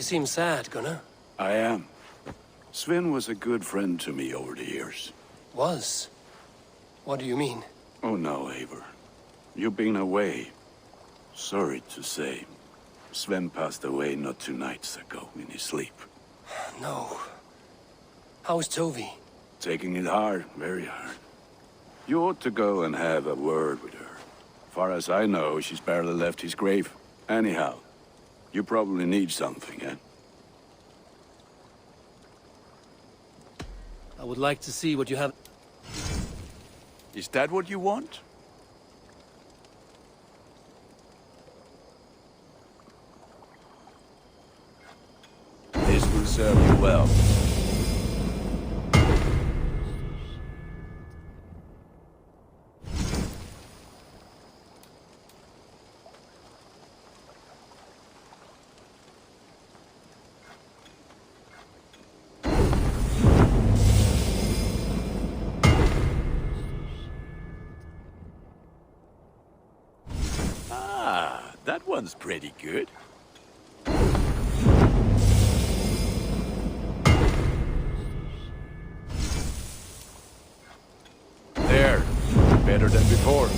seem sad, Gunnar. I am. Sven was a good friend to me over the years. Was? What do you mean? Oh no, Eivor. You've been away. Sorry to say. Sven passed away not 2 nights ago in his sleep. No. How's Tovi? Taking it hard, very hard. You ought to go and have a word with her. Far as I know, she's barely left his grave. Anyhow, you probably need something, eh? I would like to see what you have. Is that what you want? This will serve you well. That one's pretty good. There. Better than before.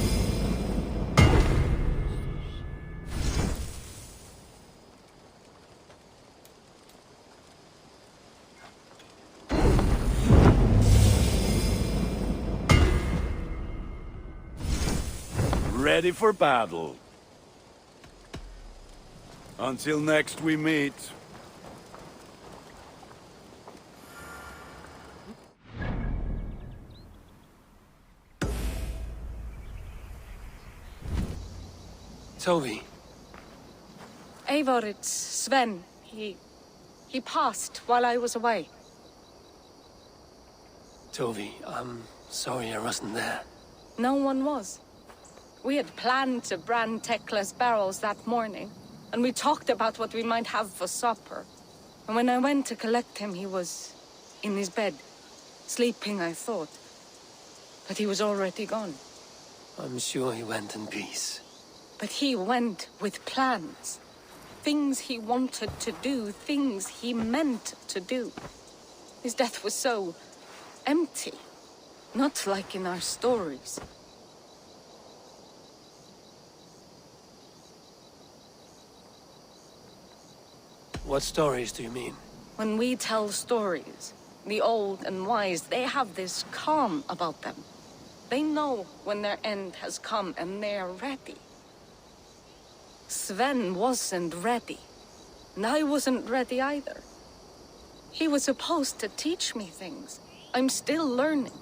Ready for battle. Until next we meet. Tovi. Eivor, it's Sven. He passed while I was away. Tovi, I'm sorry I wasn't there. No one was. We had planned to brand Tekla's barrels that morning, and we talked about what we might have for supper. And when I went to collect him, he was in his bed. Sleeping, I thought. But he was already gone. I'm sure he went in peace. But he went with plans. Things he wanted to do, things he meant to do. His death was so empty. Not like in our stories. What stories do you mean? When we tell stories, the old and wise, they have this calm about them. They know when their end has come and they're ready. Sven wasn't ready. And I wasn't ready either. He was supposed to teach me things. I'm still learning.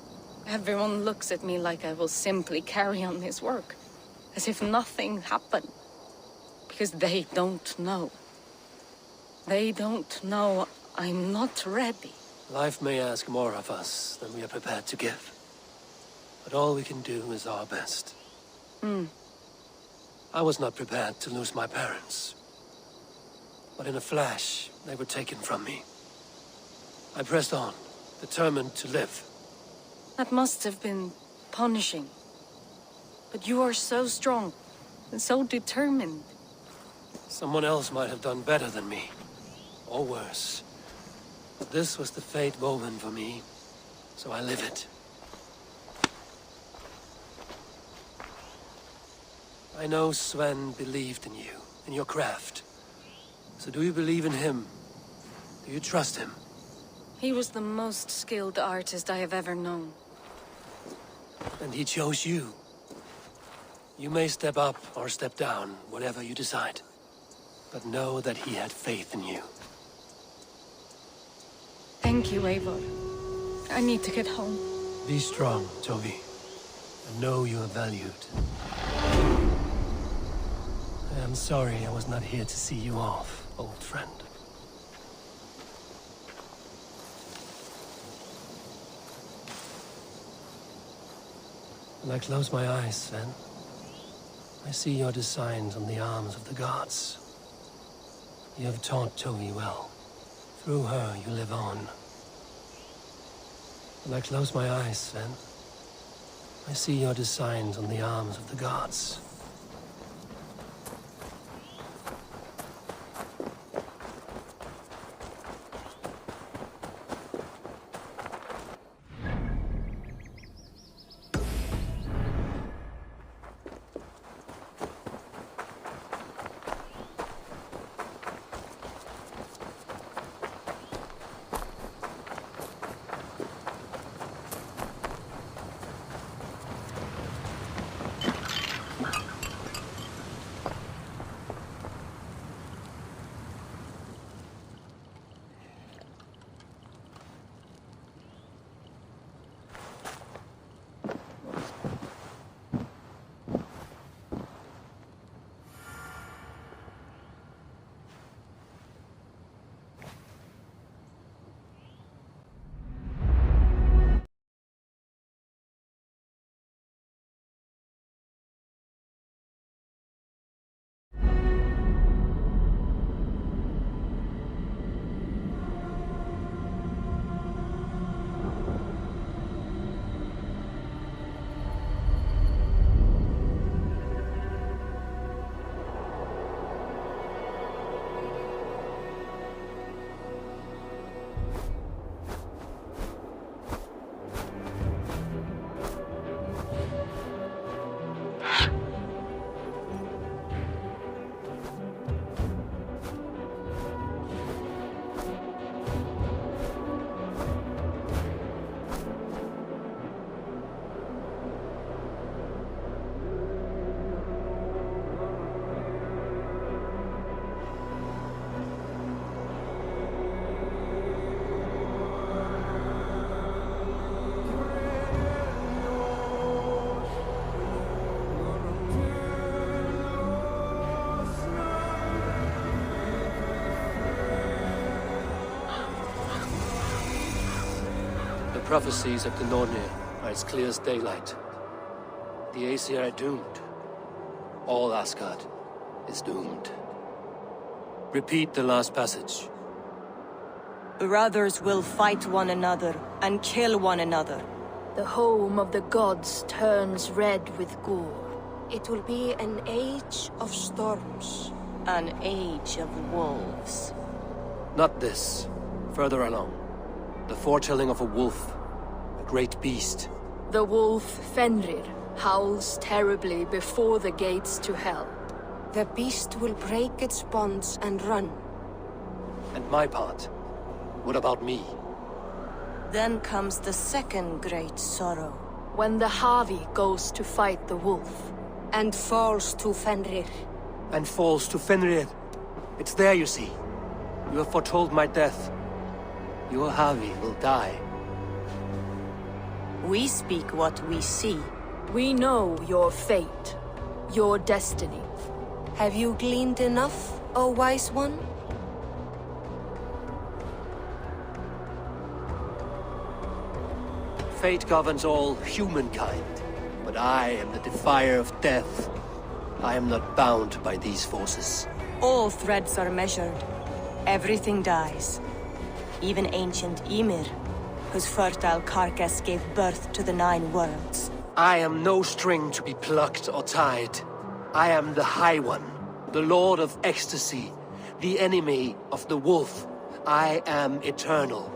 Everyone looks at me like I will simply carry on his work. As if nothing happened. Because they don't know. They don't know I'm not ready. Life may ask more of us than we are prepared to give. But all we can do is our best. I was not prepared to lose my parents. But in a flash, they were taken from me. I pressed on, determined to live. That must have been punishing. But you are so strong and so determined. Someone else might have done better than me. Or worse. But this was the fate woven for me, so I live it. I know Sven believed in you, in your craft. So do you believe in him? Do you trust him? He was the most skilled artist I have ever known. And he chose you. You may step up or step down, whatever you decide. But know that he had faith in you. Thank you, Eivor. I need to get home. Be strong, Tovi. And know you are valued. I am sorry I was not here to see you off, old friend. When I close my eyes, Sven, I see your designs on the arms of the gods. You have taught Tovi well. Through her, you live on. When I close my eyes, Sven, I see your designs on the arms of the gods. prophecies of the Nornir are as clear as daylight. The Aesir are doomed. All Asgard is doomed. Repeat the last passage. Brothers will fight one another and kill one another. The home of the gods turns red with gore. It will be an age of storms. An age of wolves. Not this. Further along. The foretelling of a wolf. A great beast. The wolf Fenrir howls terribly before the gates to hell. The beast will break its bonds and run. And my part? What about me? Then comes the second great sorrow. When the Havi goes to fight the wolf. And falls to Fenrir. And falls to Fenrir. It's there, you see. You have foretold my death. Your Havi will die. We speak what we see. We know your fate, your destiny. Have you gleaned enough, O wise one? Fate governs all humankind, but I am the defier of death. I am not bound by these forces. All threads are measured. Everything dies. Even ancient Ymir, whose fertile carcass gave birth to the 9 worlds. I am no string to be plucked or tied. I am the High One, the Lord of Ecstasy, the enemy of the wolf. I am eternal.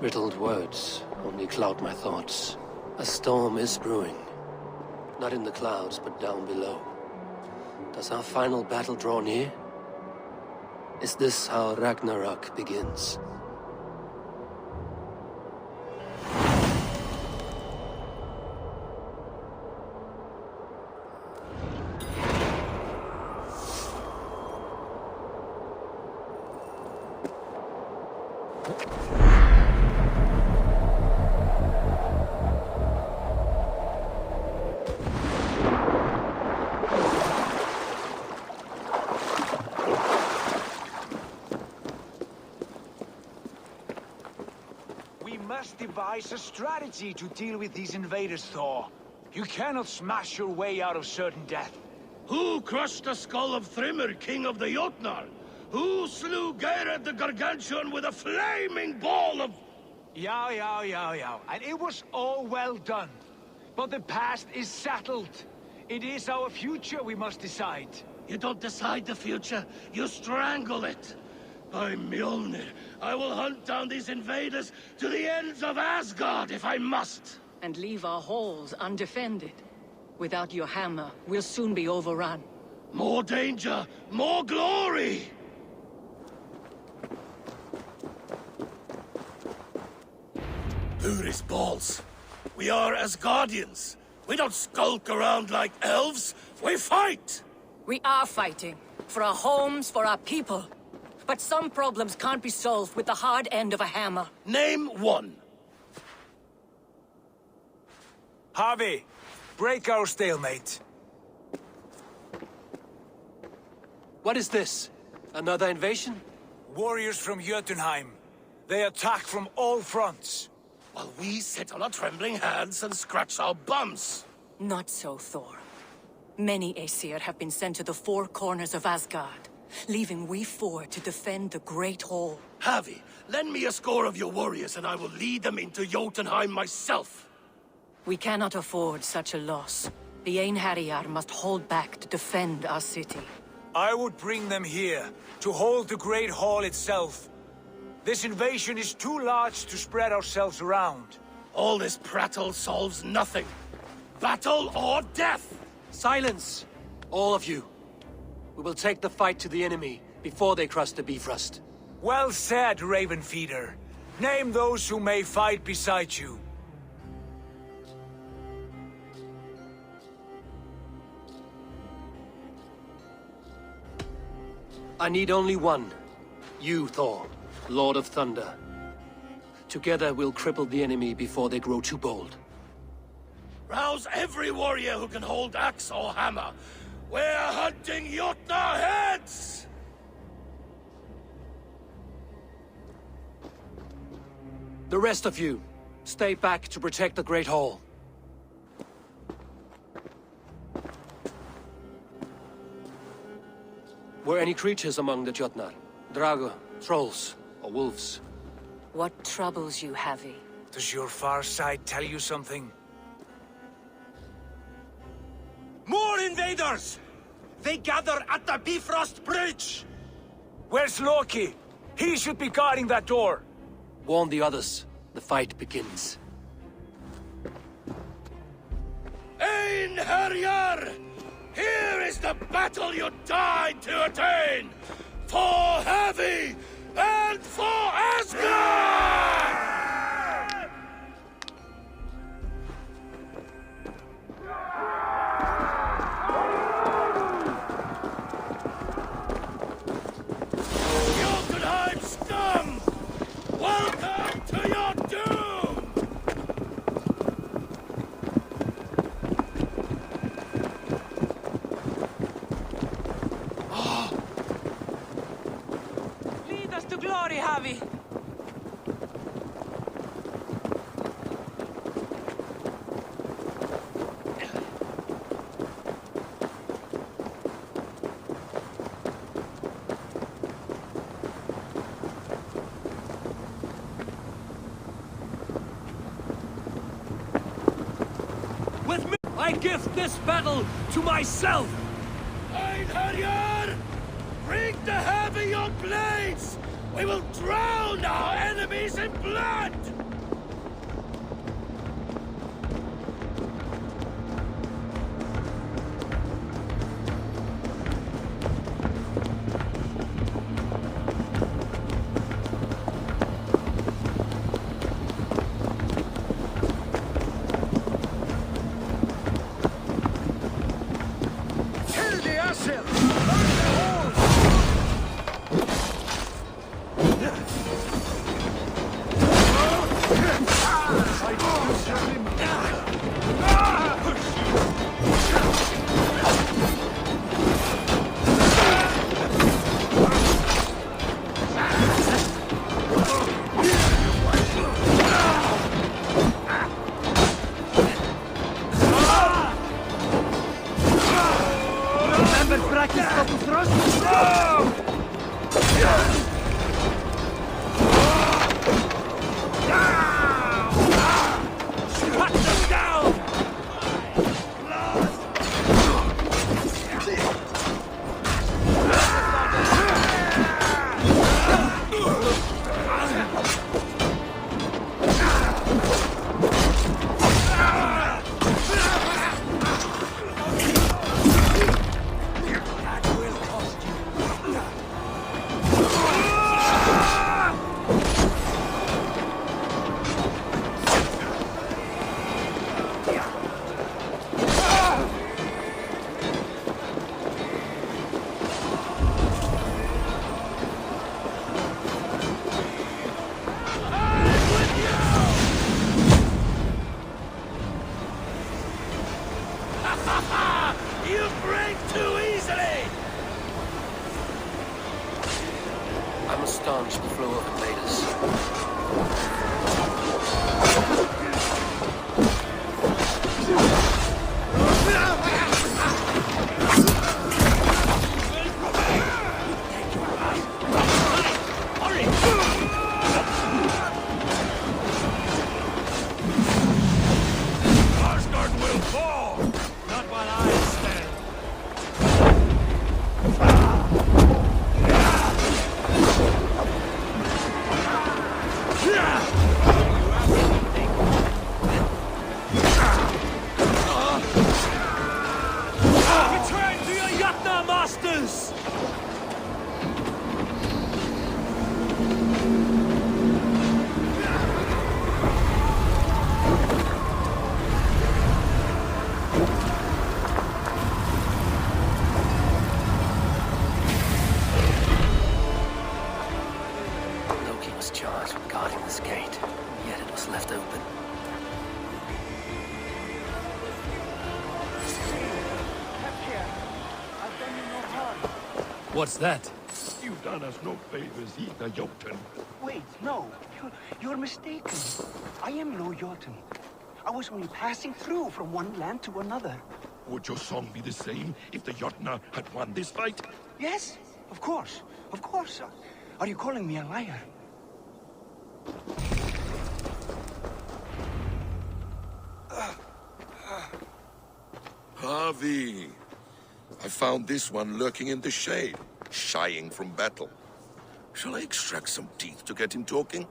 Riddled words only cloud my thoughts. A storm is brewing. Not in the clouds, but down below. Does our final battle draw near? Is this how Ragnarok begins? Devise a strategy to deal with these invaders, Thor. You cannot smash your way out of certain death. Who crushed the skull of Thrymr, king of the Jotnar? Who slew Geirad the Gargantuan with a flaming ball of... Yeah. And it was all well done. But the past is settled. It is our future we must decide. You don't decide the future, you strangle it. By Mjolnir, I will hunt down these invaders to the ends of Asgard if I must. And leave our halls undefended. Without your hammer, we'll soon be overrun. More danger, more glory! Who is balls? We are Asgardians. We don't skulk around like elves. We fight! We are fighting. For our homes, for our people. But some problems can't be solved with the hard end of a hammer. Name one. Harvey, break our stalemate. What is this? Another invasion? Warriors from Jotunheim. They attack from all fronts. While we sit on our trembling hands and scratch our bums. Not so, Thor. Many Aesir have been sent to the 4 corners of Asgard, leaving we 4 to defend the Great Hall. Havi, lend me a score of your warriors and I will lead them into Jotunheim myself. We cannot afford such a loss. The Einherjar must hold back to defend our city. I would bring them here, to hold the Great Hall itself. This invasion is too large to spread ourselves around. All this prattle solves nothing. Battle or death! Silence! All of you. We will take the fight to the enemy before they cross the Bifrost. Well said, Ravenfeeder. Name those who may fight beside you. I need only one. You, Thor, Lord of Thunder. Together we'll cripple the enemy before they grow too bold. Rouse every warrior who can hold axe or hammer. We're hunting Jotnar heads! The rest of you, stay back to protect the Great Hall. Were any creatures among the Jotnar? Drago, trolls, or wolves? What troubles you, Havi? Does your far side tell you something? More invaders! They gather at the Bifrost Bridge! Where's Loki? He should be guarding that door! Warn the others. The fight begins. Einherjar! Here is the battle you died to attain! For Havi and for Asgard! Jotunheim scum! Welcome to your doom! Lead us to glory, Havi! With me, I gift this battle to myself! Einherjar! Bring the Havi your blades! We will drown our enemies in blood! Kill the Asir! Burn the halls! Cut them down! You break too easily! I must staunch the flow of invaders. Asgard will fall! Not while I stand. Return to your Jotnar masters! Loki was charged with guarding this gate, yet it was left open. What's that? You've done us no favors either, Jotun. Wait, no. You're mistaken. I am no Jotun. I was only passing through from one land to another. Would your song be the same if the Jotnar had won this fight? Yes, of course. Of course. Are you calling me a liar? Harvey! I found this one lurking in the shade, shying from battle. Shall I extract some teeth to get him talking?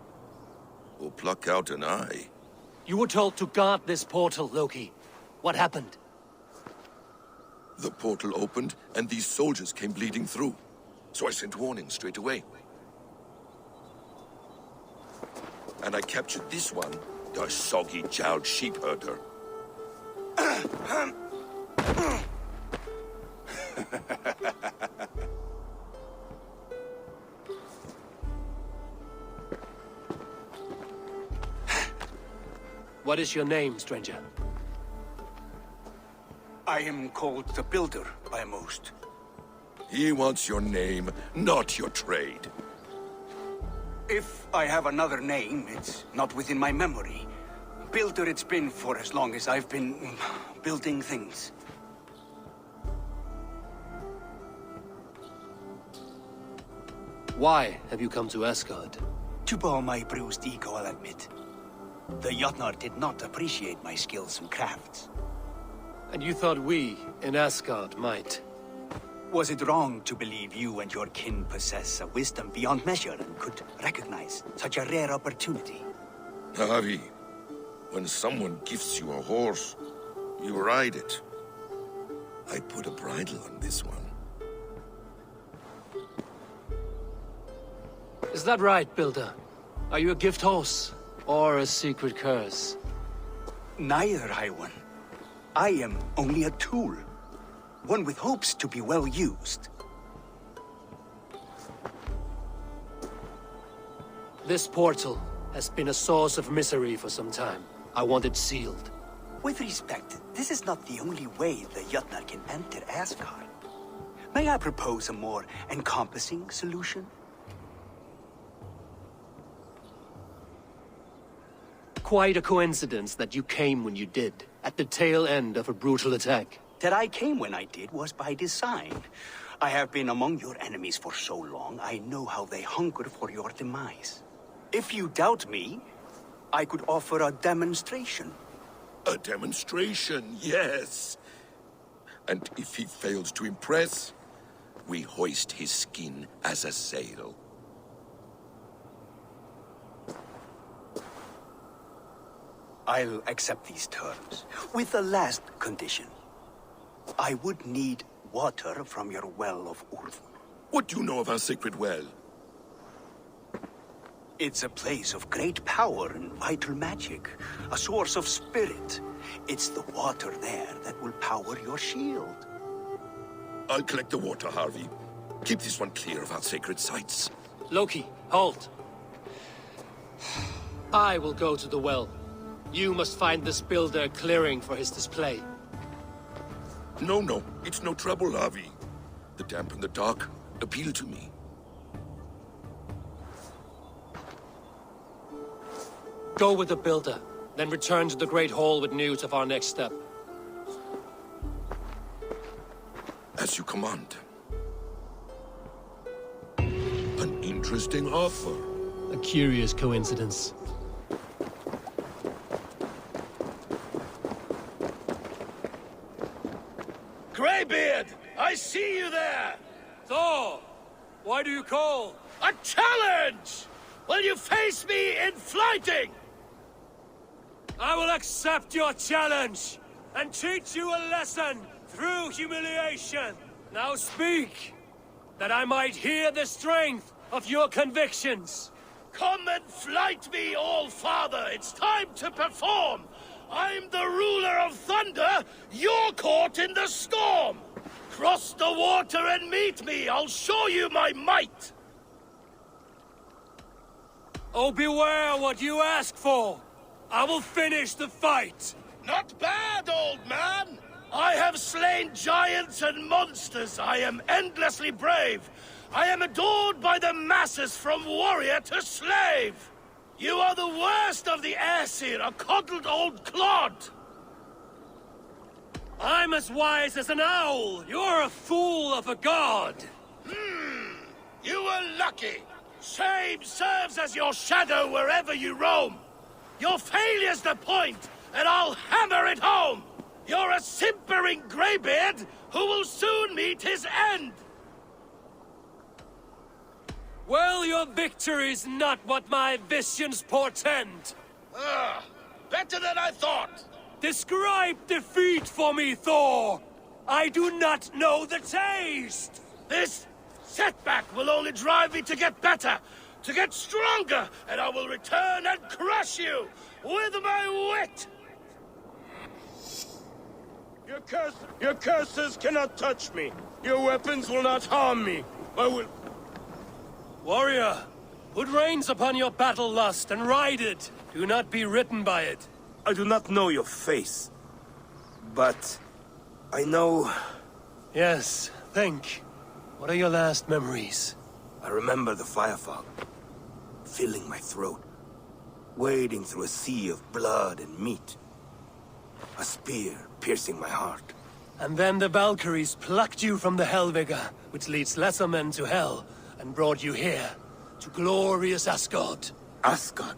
Or pluck out an eye? You were told to guard this portal, Loki. What happened? The portal opened, and these soldiers came bleeding through. So I sent warning straight away. And I captured this one, the soggy-jowled sheep herder. What is your name, stranger? I am called the Builder by most. He wants your name, not your trade. If I have another name, it's not within my memory. Builder it's been for as long as I've been building things. Why have you come to Asgard? To bow my bruised ego, I'll admit. The Jotnar did not appreciate my skills and crafts. And you thought we, in Asgard, might? Was it wrong to believe you and your kin possess a wisdom beyond measure and could recognize such a rare opportunity? Harvey, when someone gifts you a horse, you ride it. I put a bridle on this one. Is that right, Builder? Are you a gift horse? Or a secret curse? Neither, High One. I am only a tool. One with hopes to be well used. This portal has been a source of misery for some time. I want it sealed. With respect, this is not the only way the Jotnar can enter Asgard. May I propose a more encompassing solution? Quite a coincidence that you came when you did, at the tail end of a brutal attack. That I came when I did was by design. I have been among your enemies for so long, I know how they hunger for your demise. If you doubt me, I could offer a demonstration. A demonstration, yes. And if he fails to impress, we hoist his skin as a sail. I'll accept these terms, with the last condition. I would need water from your well of Urth. What do you know of our sacred well? It's a place of great power and vital magic, a source of spirit. It's the water there that will power your shield. I'll collect the water, Harvey. Keep this one clear of our sacred sites. Loki, halt. I will go to the well. You must find this builder clearing for his display. No, it's no trouble, Harvey. The damp and the dark appeal to me. Go with the builder, then return to the Great Hall with news of our next step. As you command. An interesting offer. A curious coincidence. Greybeard! I see you there! Thor! Why do you call? A challenge! Will you face me in fighting? I will accept your challenge and teach you a lesson through humiliation. Now speak, that I might hear the strength of your convictions. Come and fight me, All-Father! It's time to perform! I'm the ruler of thunder, you're caught in the storm! Cross the water and meet me, I'll show you my might! Oh, beware what you ask for! I will finish the fight! Not bad, old man! I have slain giants and monsters. I am endlessly brave. I am adored by the masses from warrior to slave. You are the worst of the Aesir, a coddled old clod. I'm as wise as an owl. You're a fool of a god. You were lucky. Shame serves as your shadow wherever you roam. Your failure's the point, and I'll hammer it home. You're a simpering greybeard who will soon meet his end. Well, your victory's not what my visions portend. Better than I thought. Describe defeat for me, Thor. I do not know the taste. This setback will only drive me to get better, to get stronger, and I will return and crush you with my wit. Your curses cannot touch me. Your weapons will not harm me. I will... Warrior, put reins upon your battle lust and ride it. Do not be ridden by it. I do not know your face, but I know... Yes, think. What are your last memories? I remember the fire fog, filling my throat, wading through a sea of blood and meat. A spear piercing my heart. And then the Valkyries plucked you from the Helvega, which leads lesser men to hell, and brought you here, to glorious Asgard. Asgard?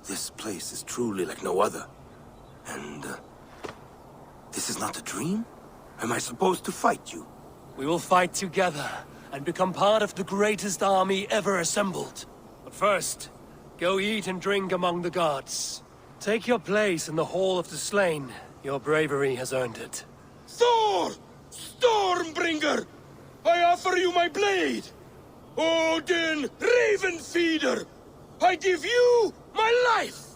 This place is truly like no other. And, this is not a dream? Am I supposed to fight you? We will fight together, and become part of the greatest army ever assembled. But first, go eat and drink among the gods. Take your place in the Hall of the Slain. Your bravery has earned it. Thor! Stormbringer! I offer you my blade! Odin, Raven Feeder! I give you my life!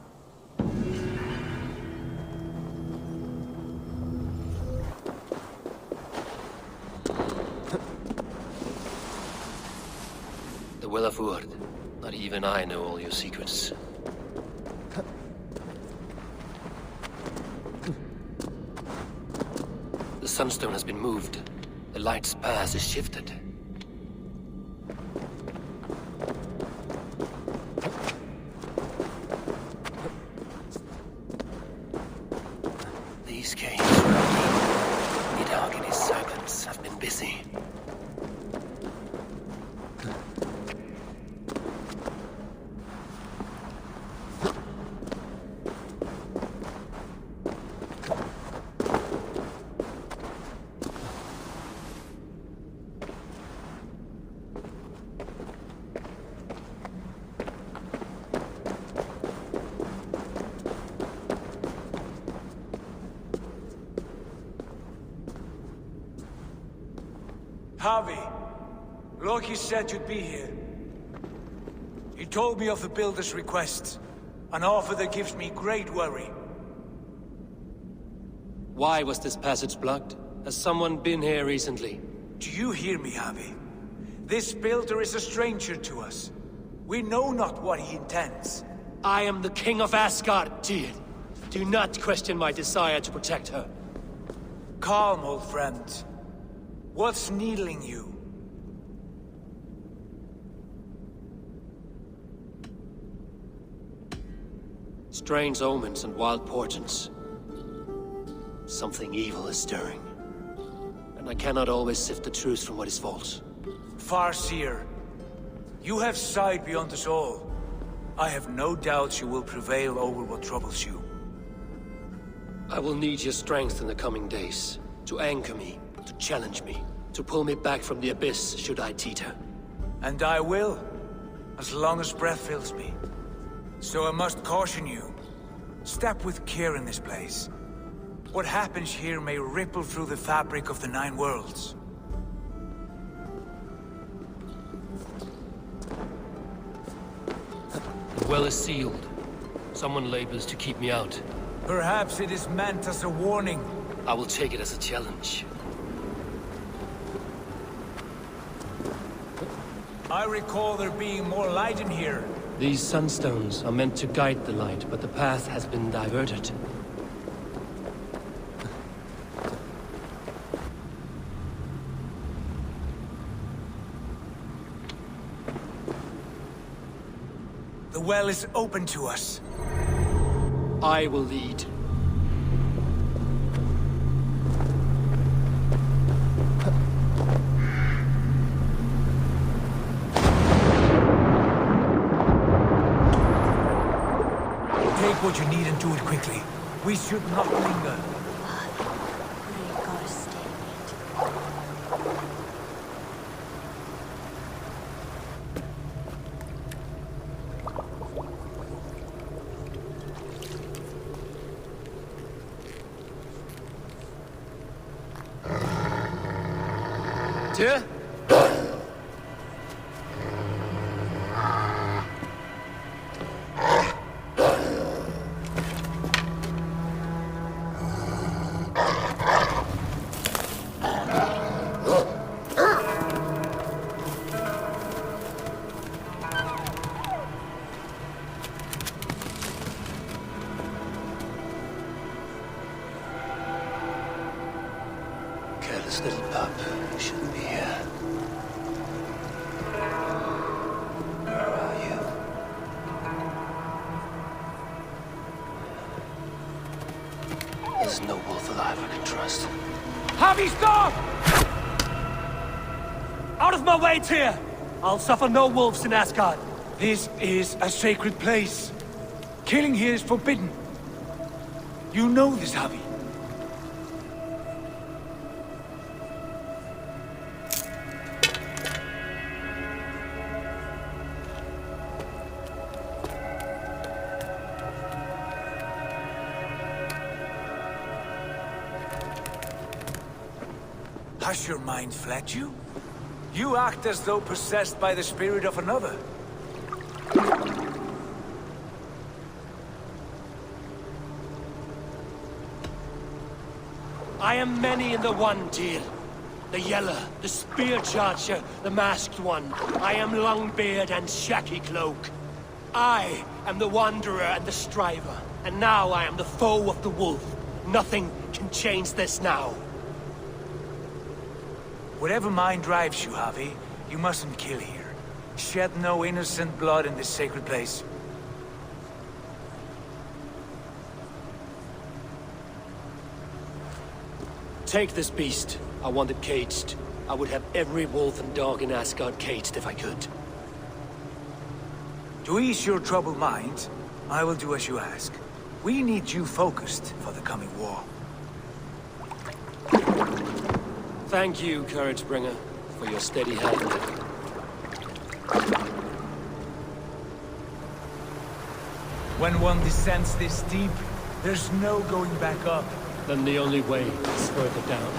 The Will of Urd. Not even I know all your secrets. The Sunstone has been moved. The light's path is shifted. These caves are deep. The Dark serpents have been busy. Harvey, Loki said you'd be here. He told me of the Builder's request, an offer that gives me great worry. Why was this passage blocked? Has someone been here recently? Do you hear me, Harvey? This Builder is a stranger to us. We know not what he intends. I am the King of Asgard, Tyr. Do not question my desire to protect her. Calm, old friend. What's needling you? Strange omens and wild portents. Something evil is stirring. And I cannot always sift the truth from what is false. Farseer, you have sight beyond us all. I have no doubts you will prevail over what troubles you. I will need your strength in the coming days. To anchor me, to challenge me, to pull me back from the abyss should I teeter. And I will, as long as breath fills me. So I must caution you. Step with care in this place. What happens here may ripple through the fabric of the Nine Worlds. The well is sealed. Someone labors to keep me out. Perhaps it is meant as a warning. I will take it as a challenge. I recall there being more light in here. These sunstones are meant to guide the light, but the path has been diverted. The well is open to us. I will lead. Take what you need and do it quickly. We should not linger. Tyr? Careless little pup. You shouldn't be here. Where are you? There's no wolf alive I can trust. Javi, stop! Out of my way, Tyr! I'll suffer no wolves in Asgard. This is a sacred place. Killing here is forbidden. You know this, Javi. Has your mind fled you? You act as though possessed by the spirit of another. I am many in the one, Tyr. The Yeller, the Spear Charger, the Masked One. I am Longbeard and Shaky Cloak. I am the Wanderer and the Striver. And now I am the foe of the Wolf. Nothing can change this now. Whatever mind drives you, Javi, you mustn't kill here. Shed no innocent blood in this sacred place. Take this beast. I want it caged. I would have every wolf and dog in Asgard caged if I could. To ease your troubled mind, I will do as you ask. We need you focused for the coming war. Thank you, Couragebringer, for your steady hand. When one descends this deep, there's no going back up. Then the only way is further down.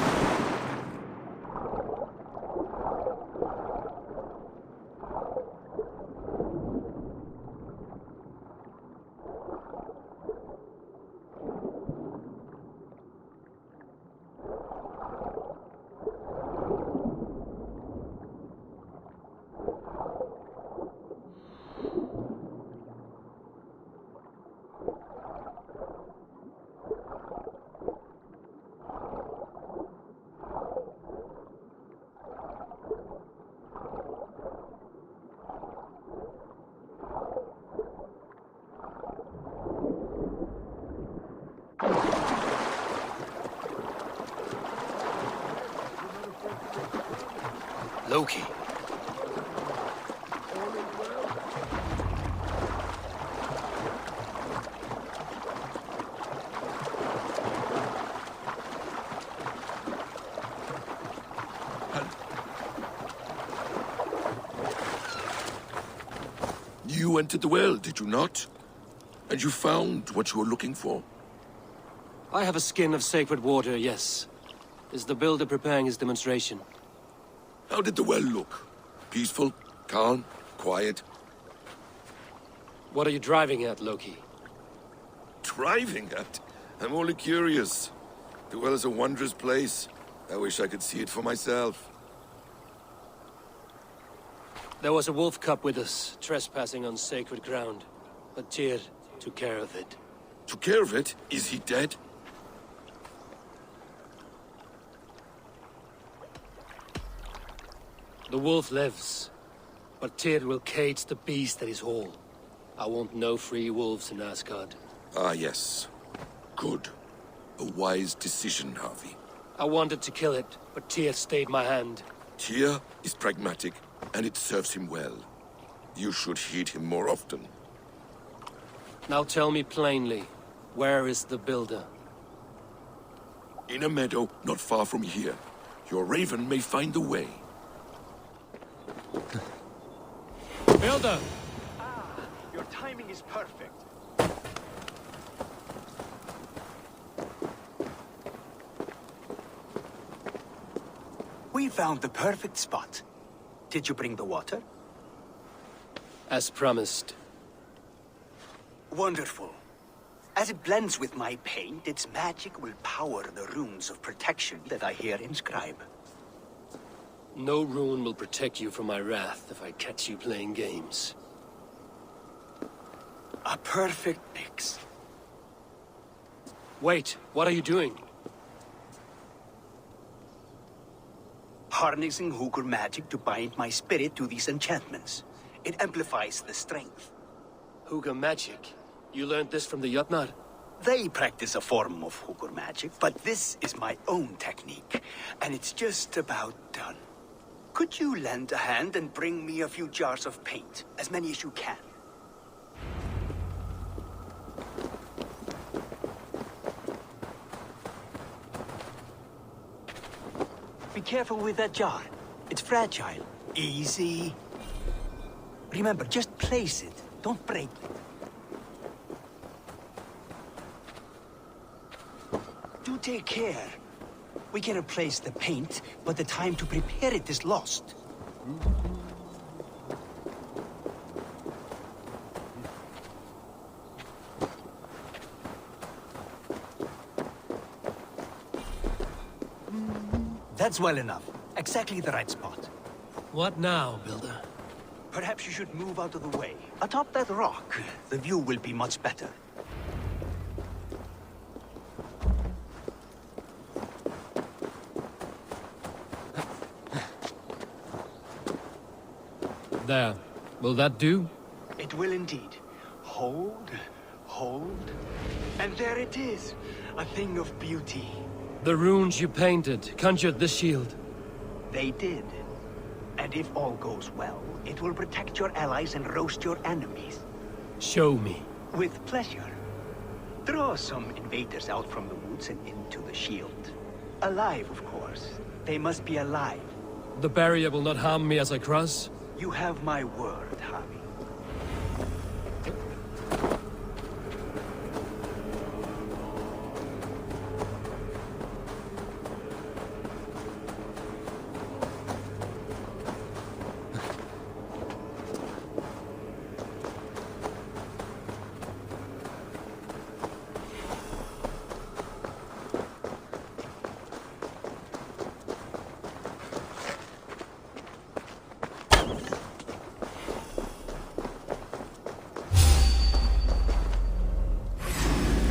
Loki. You entered the well, did you not? And you found what you were looking for? I have a skin of sacred water, yes. Is the builder preparing his demonstration? How did the well look? Peaceful? Calm? Quiet? What are you driving at, Loki? Driving at? I'm only curious. The well is a wondrous place. I wish I could see it for myself. There was a wolf cub with us, trespassing on sacred ground. But Tyr took care of it. Took care of it? Is he dead? The wolf lives, but Tyr will cage the beast at his hall. I want no free wolves in Asgard. Ah, yes. Good. A wise decision, Harvey. I wanted to kill it, but Tyr stayed my hand. Tyr is pragmatic, and it serves him well. You should heed him more often. Now tell me plainly, where is the Builder? In a meadow not far from here. Your raven may find the way. Builder! Your timing is perfect. We found the perfect spot. Did you bring the water? As promised. Wonderful. As it blends with my paint, its magic will power the runes of protection that I here inscribe. No rune will protect you from my wrath if I catch you playing games. A perfect mix. Wait, what are you doing? Harnessing Hugr magic to bind my spirit to these enchantments. It amplifies the strength. Hugr magic? You learned this from the Jotnar? They practice a form of Hugr magic, but this is my own technique, and it's just about done. Could you lend a hand and bring me a few jars of paint? As many as you can. Be careful with that jar. It's fragile. Easy. Remember, just place it. Don't break it. Do take care. We can replace the paint, but the time to prepare it is lost. That's well enough. Exactly the right spot. What now, Builder? Perhaps you should move out of the way. Atop that rock, the view will be much better. There. Will that do? It will indeed. Hold, hold, and there it is. A thing of beauty. The runes you painted conjured the shield. They did. And if all goes well, it will protect your allies and roast your enemies. Show me. With pleasure. Draw some invaders out from the woods and into the shield. Alive, of course. They must be alive. The barrier will not harm me as I cross? You have my word, Harvey.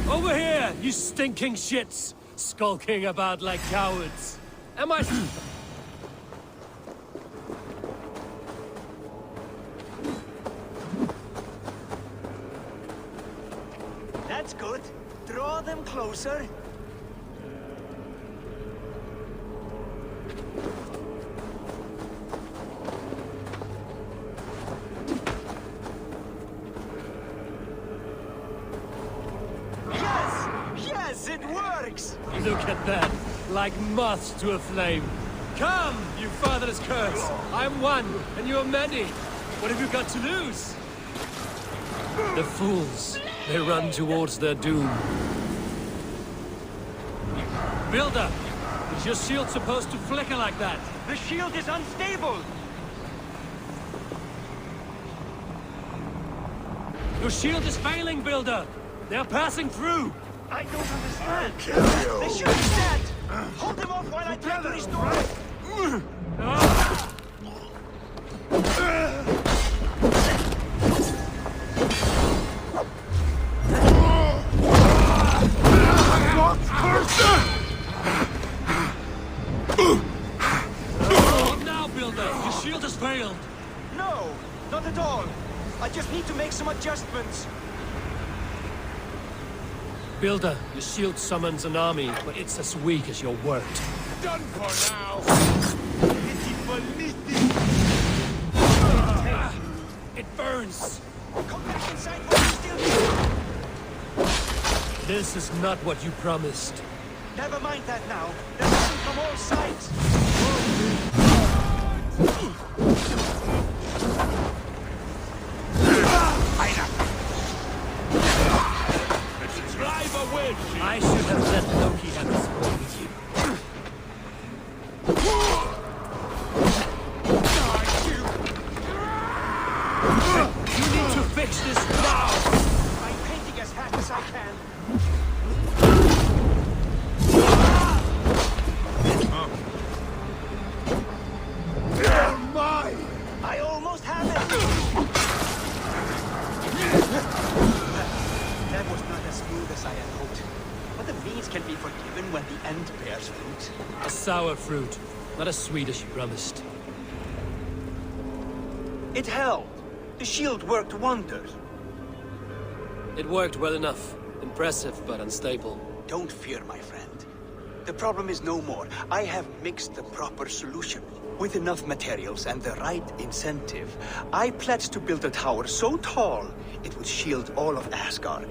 Over here, you stinking shits! Skulking about like cowards. Am I... That's good. Draw them closer. Yes, it works! Look at that! Like moths to a flame. Come, you fatherless curse! I'm one, and you're many. What have you got to lose? The fools. They run towards their doom. Builder! Is your shield supposed to flicker like that? The shield is unstable! Your shield is failing, Builder! They're passing through! I don't understand. They should be dead. Hold them off while I try to restore it. What now, Builder? Your shield has failed. No, not at all. I just need to make some adjustments. Builder, your shield summons an army, but it's as weak as your word. Done for now. It burns! Come back inside while you're still here. This is not what you promised. Never mind that now. They're coming from all sides. Drive a wedge. I should have let Loki have his way with you. You need to fix this now! I'm painting as fast as I can. They're mine. I almost have it. That was not as smooth as I had hoped. But the means can be forgiven when the end bears fruit. A sour fruit, not as sweet as you promised. It held. The shield worked wonders. It worked well enough. Impressive, but unstable. Don't fear, my friend. The problem is no more. I have mixed the proper solution. With enough materials and the right incentive, I pledge to build a tower so tall, it would shield all of Asgard.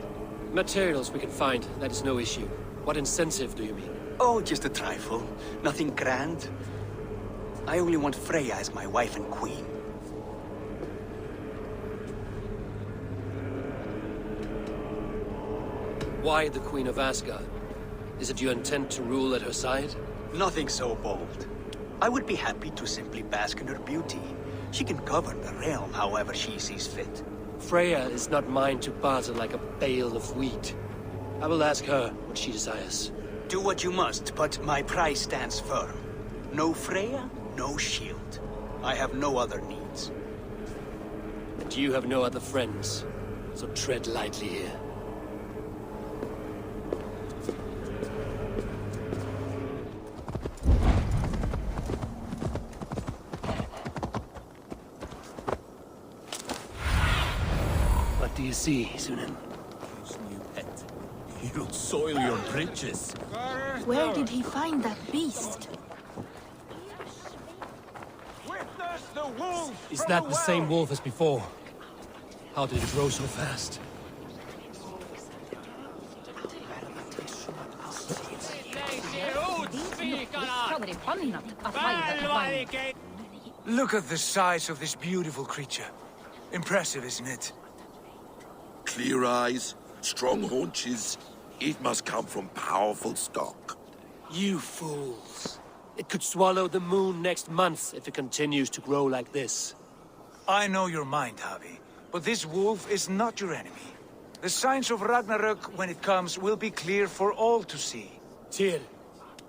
Materials we can find, that is no issue. What incentive do you mean? Oh, just a trifle. Nothing grand. I only want Freya as my wife and queen. Why the Queen of Asgard? Is it your intent to rule at her side? Nothing so bold. I would be happy to simply bask in her beauty. She can govern the realm however she sees fit. Freya is not mine to barter like a bale of wheat. I will ask her what she desires. Do what you must, but my price stands firm. No Freya, no shield. I have no other needs. And you have no other friends, so tread lightly here. What do you see, Sunan? New pet. You'll soil your britches. Where did he find that beast? Witness the wolf. Is that the same wolf as before? How did it grow so fast? Look at the size of this beautiful creature. Impressive, isn't it? Clear eyes, strong haunches. It must come from powerful stock. You fools. It could swallow the moon next month if it continues to grow like this. I know your mind, Javi, but this wolf is not your enemy. The signs of Ragnarök, when it comes, will be clear for all to see. Tyr,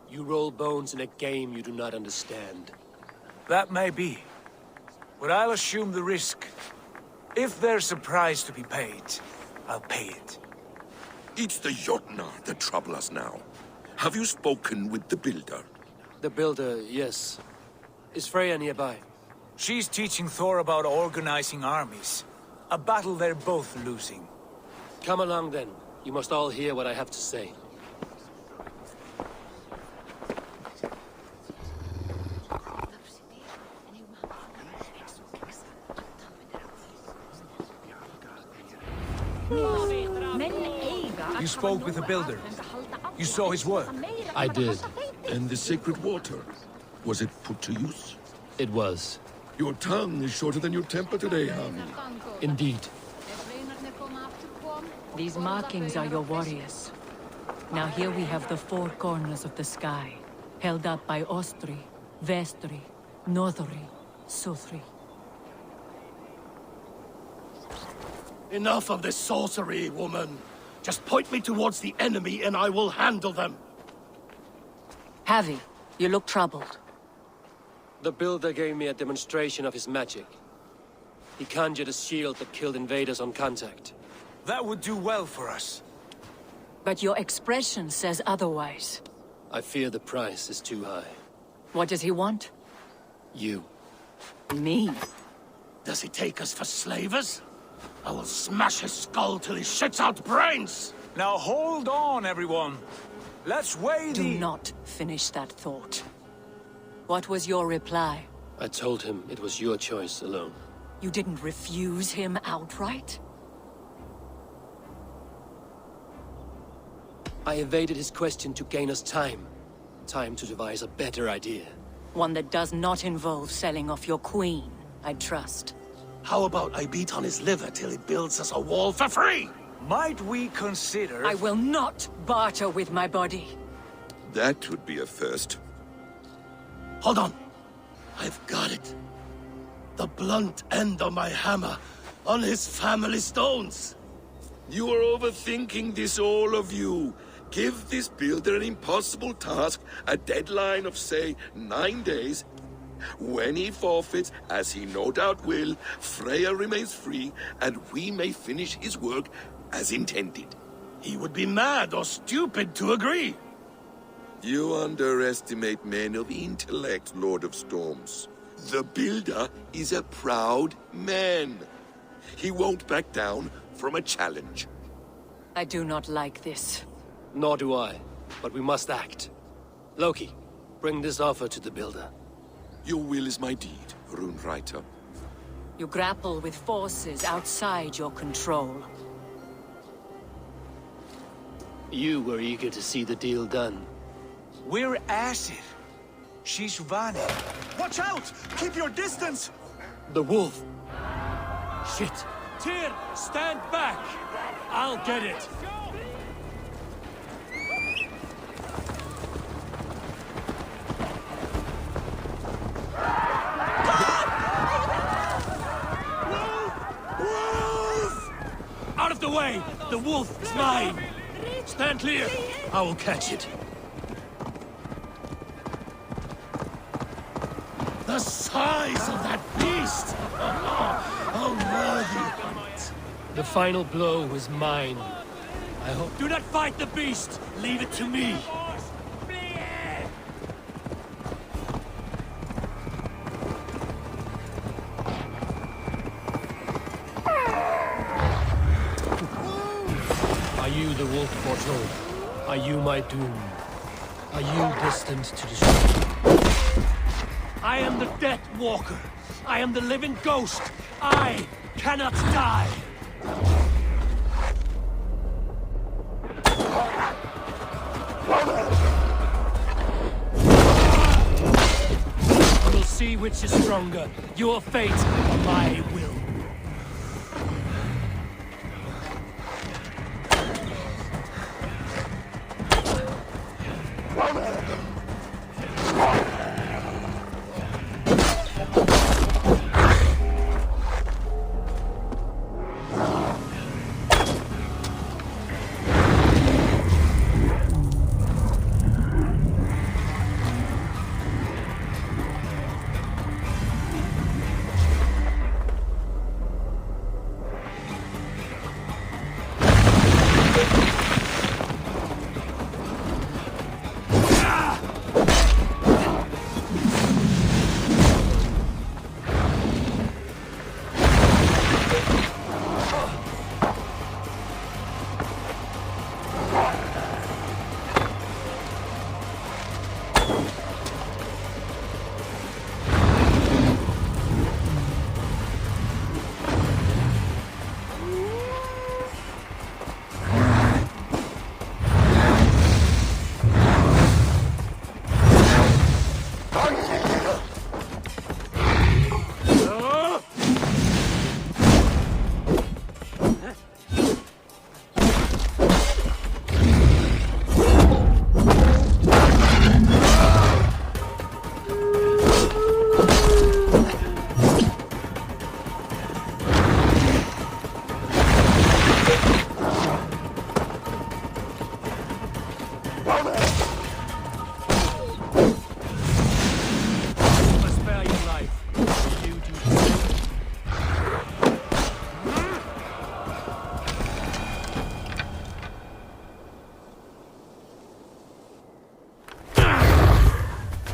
you roll bones in a game you do not understand. That may be, but I'll assume the risk. If there's a price to be paid, I'll pay it. It's the Jotnar that trouble us now. Have you spoken with the builder? The builder, yes. Is Freya nearby? She's teaching Thor about organizing armies. A battle they're both losing. Come along then. You must all hear what I have to say. You spoke with the builder. You saw his work. I did. And the sacred water? Was it put to use? It was. Your tongue is shorter than your temper today, Javi. Indeed. These markings are your warriors. Now here we have the four corners of the sky, held up by Ostri, Vestri, Northri, Southri. Enough of this sorcery, woman. Just point me towards the enemy and I will handle them. Javi, you look troubled. The builder gave me a demonstration of his magic. He conjured a shield that killed invaders on contact. That would do well for us. But your expression says otherwise. I fear the price is too high. What does he want? You. Me? Does he take us for slavers? I will smash his skull till he shits out brains! Now hold on, everyone. Let's weigh the... Do not finish that thought. What was your reply? I told him it was your choice alone. You didn't refuse him outright? I evaded his question to gain us time. Time to devise a better idea. One that does not involve selling off your queen, I trust. How about I beat on his liver till he builds us a wall for free? Might we consider... I will not barter with my body. That would be a first. Hold on. I've got it. The blunt end of my hammer on his family stones. You are overthinking this, all of you. Give this builder an impossible task, a deadline of, say, 9 days. When he forfeits, as he no doubt will, Freya remains free, and we may finish his work as intended. He would be mad or stupid to agree. You underestimate men of intellect, Lord of Storms. The builder is a proud man. He won't back down from a challenge. I do not like this. Nor do I, but we must act. Loki, bring this offer to the builder. Your will is my deed, Rune Writer. You grapple with forces outside your control. You were eager to see the deal done. We're Acid. She's Vani. Watch out! Keep your distance! The wolf! Shit! Tyr, stand back! I'll get it! Out of the way! The wolf is mine! Stand clear! I will catch it. The size of that beast! A worthy hunt. The final blow was mine. I hope... Do not fight the beast! Leave it to me! Are you the wolf foretold? Are you my doom? Are you destined to destroy? I am the Death Walker. I am the living ghost. I cannot die. We'll see which is stronger, your fate or my will.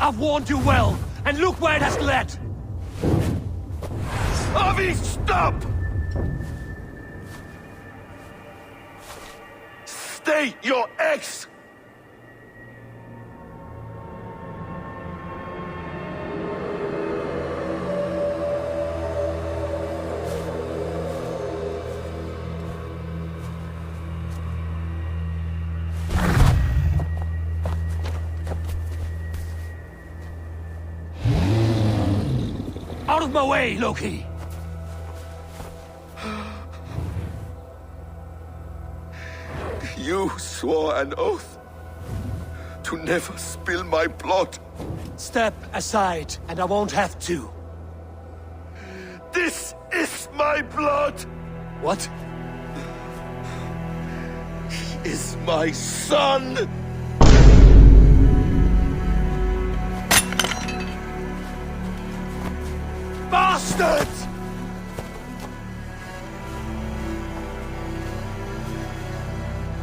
I've warned you well, and look where it has led! Avi, stop! they your eggs? Out of my way, Loki! You swore an oath to never spill my blood. Step aside, and I won't have to. This is my blood! What? He is my son! Bastards!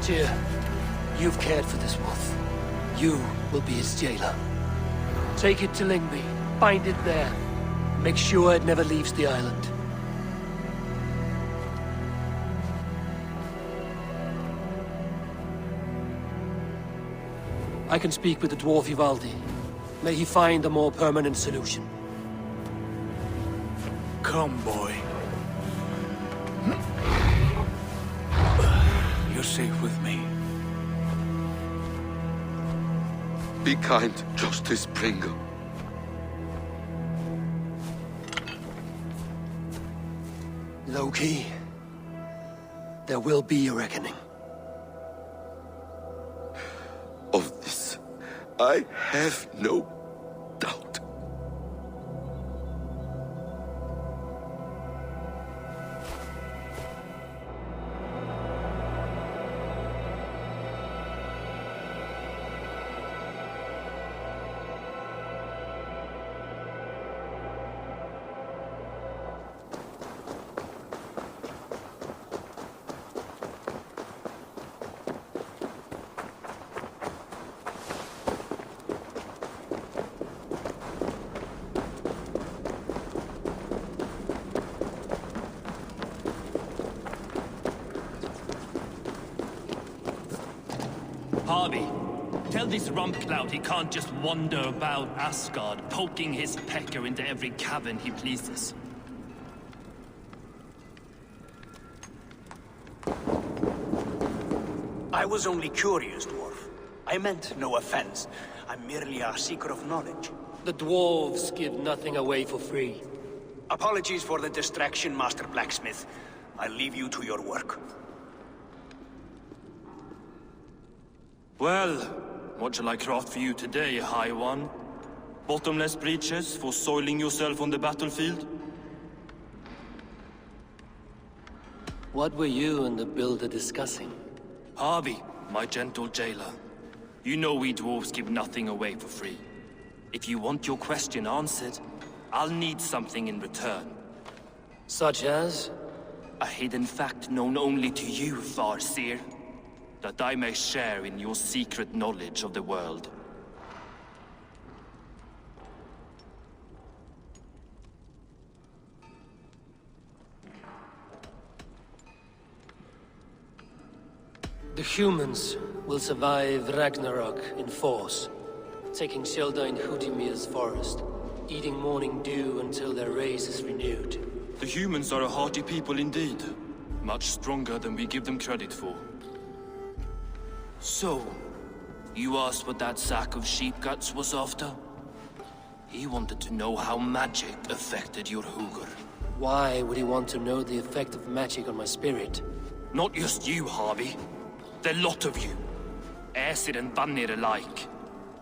Tyr, you've cared for this wolf. You will be its jailer. Take it to Lingby. Bind it there. Make sure it never leaves the island. I can speak with the dwarf Ivaldi. May he find a more permanent solution. Come, boy. You're safe with me. Be kind, Justice Pringle. Loki, there will be a reckoning. Of this, I have no doubt. Harvey, tell this Rumpcloud he can't just wander about Asgard, poking his pecker into every cavern he pleases. I was only curious, dwarf. I meant no offense. I'm merely a seeker of knowledge. The dwarves give nothing away for free. Apologies for the distraction, Master Blacksmith. I'll leave you to your work. Well, what shall I craft for you today, High One? Bottomless breeches for soiling yourself on the battlefield? What were you and the builder discussing? Harvey, my gentle jailer. You know we dwarves give nothing away for free. If you want your question answered, I'll need something in return. Such as? A hidden fact known only to you, Farseer. That I may share in your secret knowledge of the world. The humans will survive Ragnarok in force, taking shelter in Hutimir's forest, eating morning dew until their race is renewed. The humans are a hearty people indeed. Much stronger than we give them credit for. So, you asked what that sack of sheep guts was after? He wanted to know how magic affected your Hugr. Why would he want to know the effect of magic on my spirit? Not just you, Harvey. The lot of you. Acid and Vanir alike.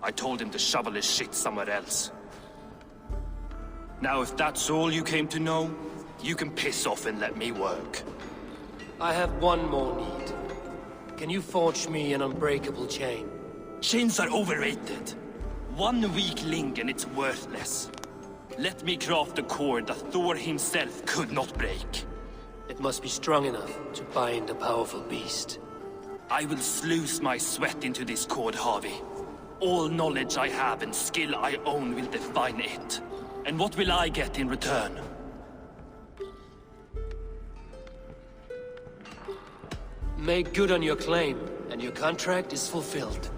I told him to shovel his shit somewhere else. Now, if that's all you came to know, you can piss off and let me work. I have one more need. Can you forge me an unbreakable chain? Chains are overrated. One weak link and it's worthless. Let me craft a cord that Thor himself could not break. It must be strong enough to bind a powerful beast. I will sluice my sweat into this cord, Harvey. All knowledge I have and skill I own will define it. And what will I get in return? Make good on your claim, and your contract is fulfilled.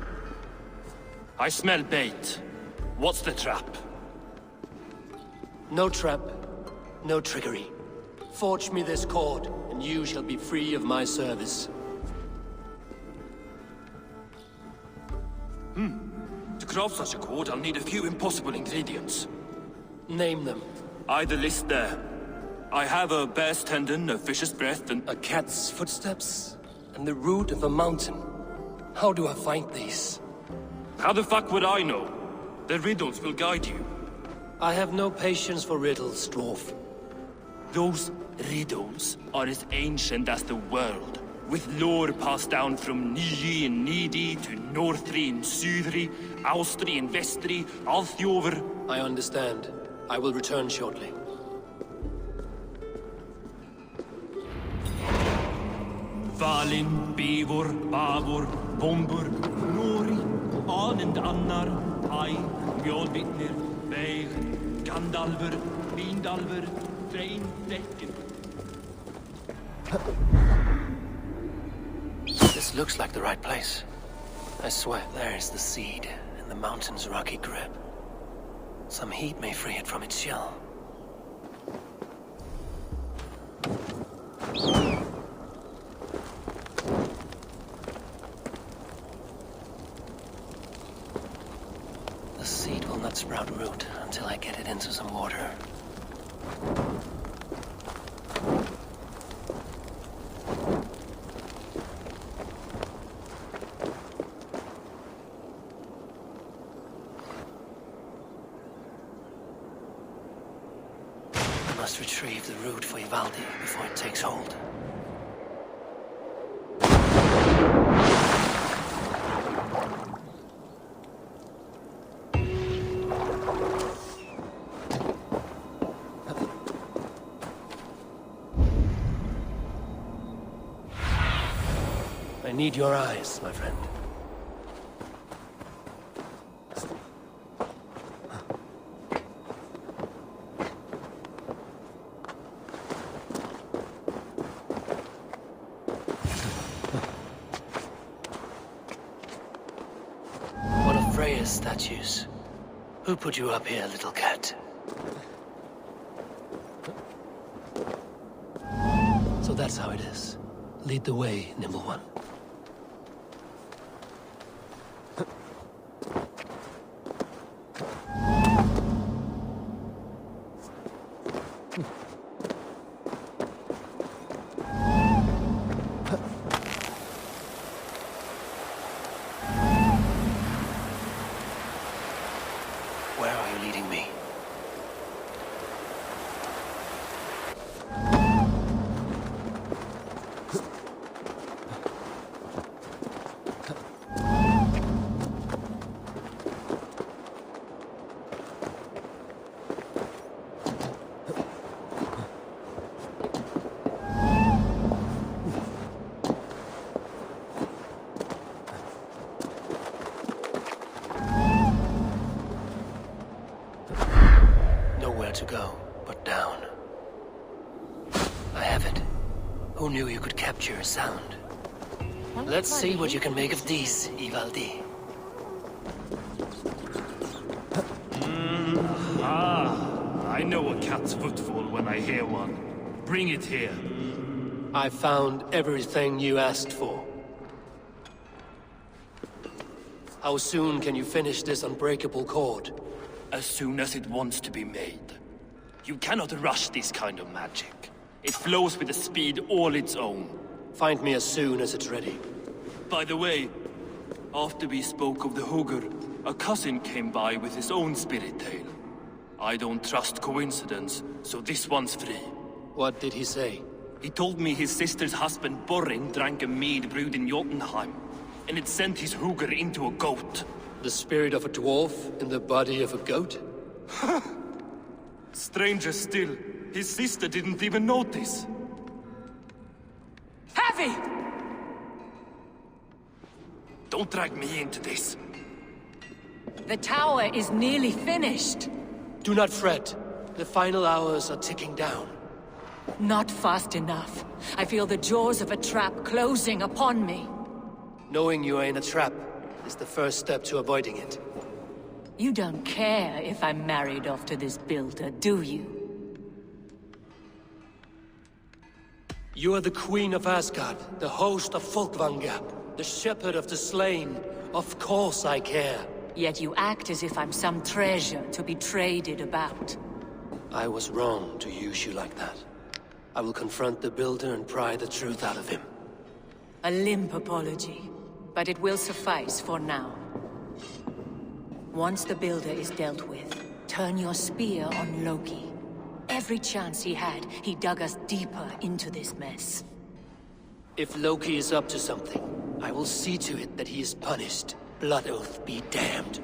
I smell bait. What's the trap? No trap, no trickery. Forge me this cord, and you shall be free of my service. To craft such a cord, I'll need a few impossible ingredients. Name them. The list there. I have a bear's tendon, a fish's breath, and... A cat's footsteps, and the root of a mountain. How do I find these? How the fuck would I know? The riddles will guide you. I have no patience for riddles, dwarf. Those riddles are as ancient as the world, with lore passed down from Niji and Nidi to Northri and Sudri, Austri and Vestri, Althjover. I understand. I will return shortly. Valin, Beivor, Bavor, Bombur, Nori, Anand Annar, Ai, Mjolvitnir, Veig, Gandalfur, Vindalfur, Drein, Dekken. This looks like the right place. I swear, there is the seed in the mountain's rocky grip. Some heat may free it from its shell. The seed will not sprout root until I get it into some water. I must retrieve the root for Ivaldi before it takes hold. I need your eyes, my friend. One of Freya's statues. Who put you up here, little cat? So that's how it is. Lead the way, Nimble One. Where are you leading me? Nowhere to go, but down. I have it. Who knew you could capture a sound? Let's see what you can make of these, Ivaldi. I know a cat's footfall when I hear one. Bring it here. I found everything you asked for. How soon can you finish this unbreakable cord? As soon as it wants to be made. You cannot rush this kind of magic. It flows with a speed all its own. Find me as soon as it's ready. By the way, after we spoke of the Hugr, a cousin came by with his own spirit tale. I don't trust coincidence, so this one's free. What did he say? He told me his sister's husband Borin drank a mead brewed in Jotunheim, and it sent his Hugr into a goat. The spirit of a dwarf in the body of a goat? Stranger still, his sister didn't even notice. Heavy! Don't drag me into this. The tower is nearly finished. Do not fret. The final hours are ticking down. Not fast enough. I feel the jaws of a trap closing upon me. Knowing you are in a trap is the first step to avoiding it. You don't care if I'm married off to this builder, do you? You are the Queen of Asgard, the host of Folkvangap, the shepherd of the slain. Of course I care. Yet you act as if I'm some treasure to be traded about. I was wrong to use you like that. I will confront the builder and pry the truth out of him. A limp apology, but it will suffice for now. Once the builder is dealt with, turn your spear on Loki. Every chance he had, he dug us deeper into this mess. If Loki is up to something, I will see to it that he is punished. Blood Oath be damned.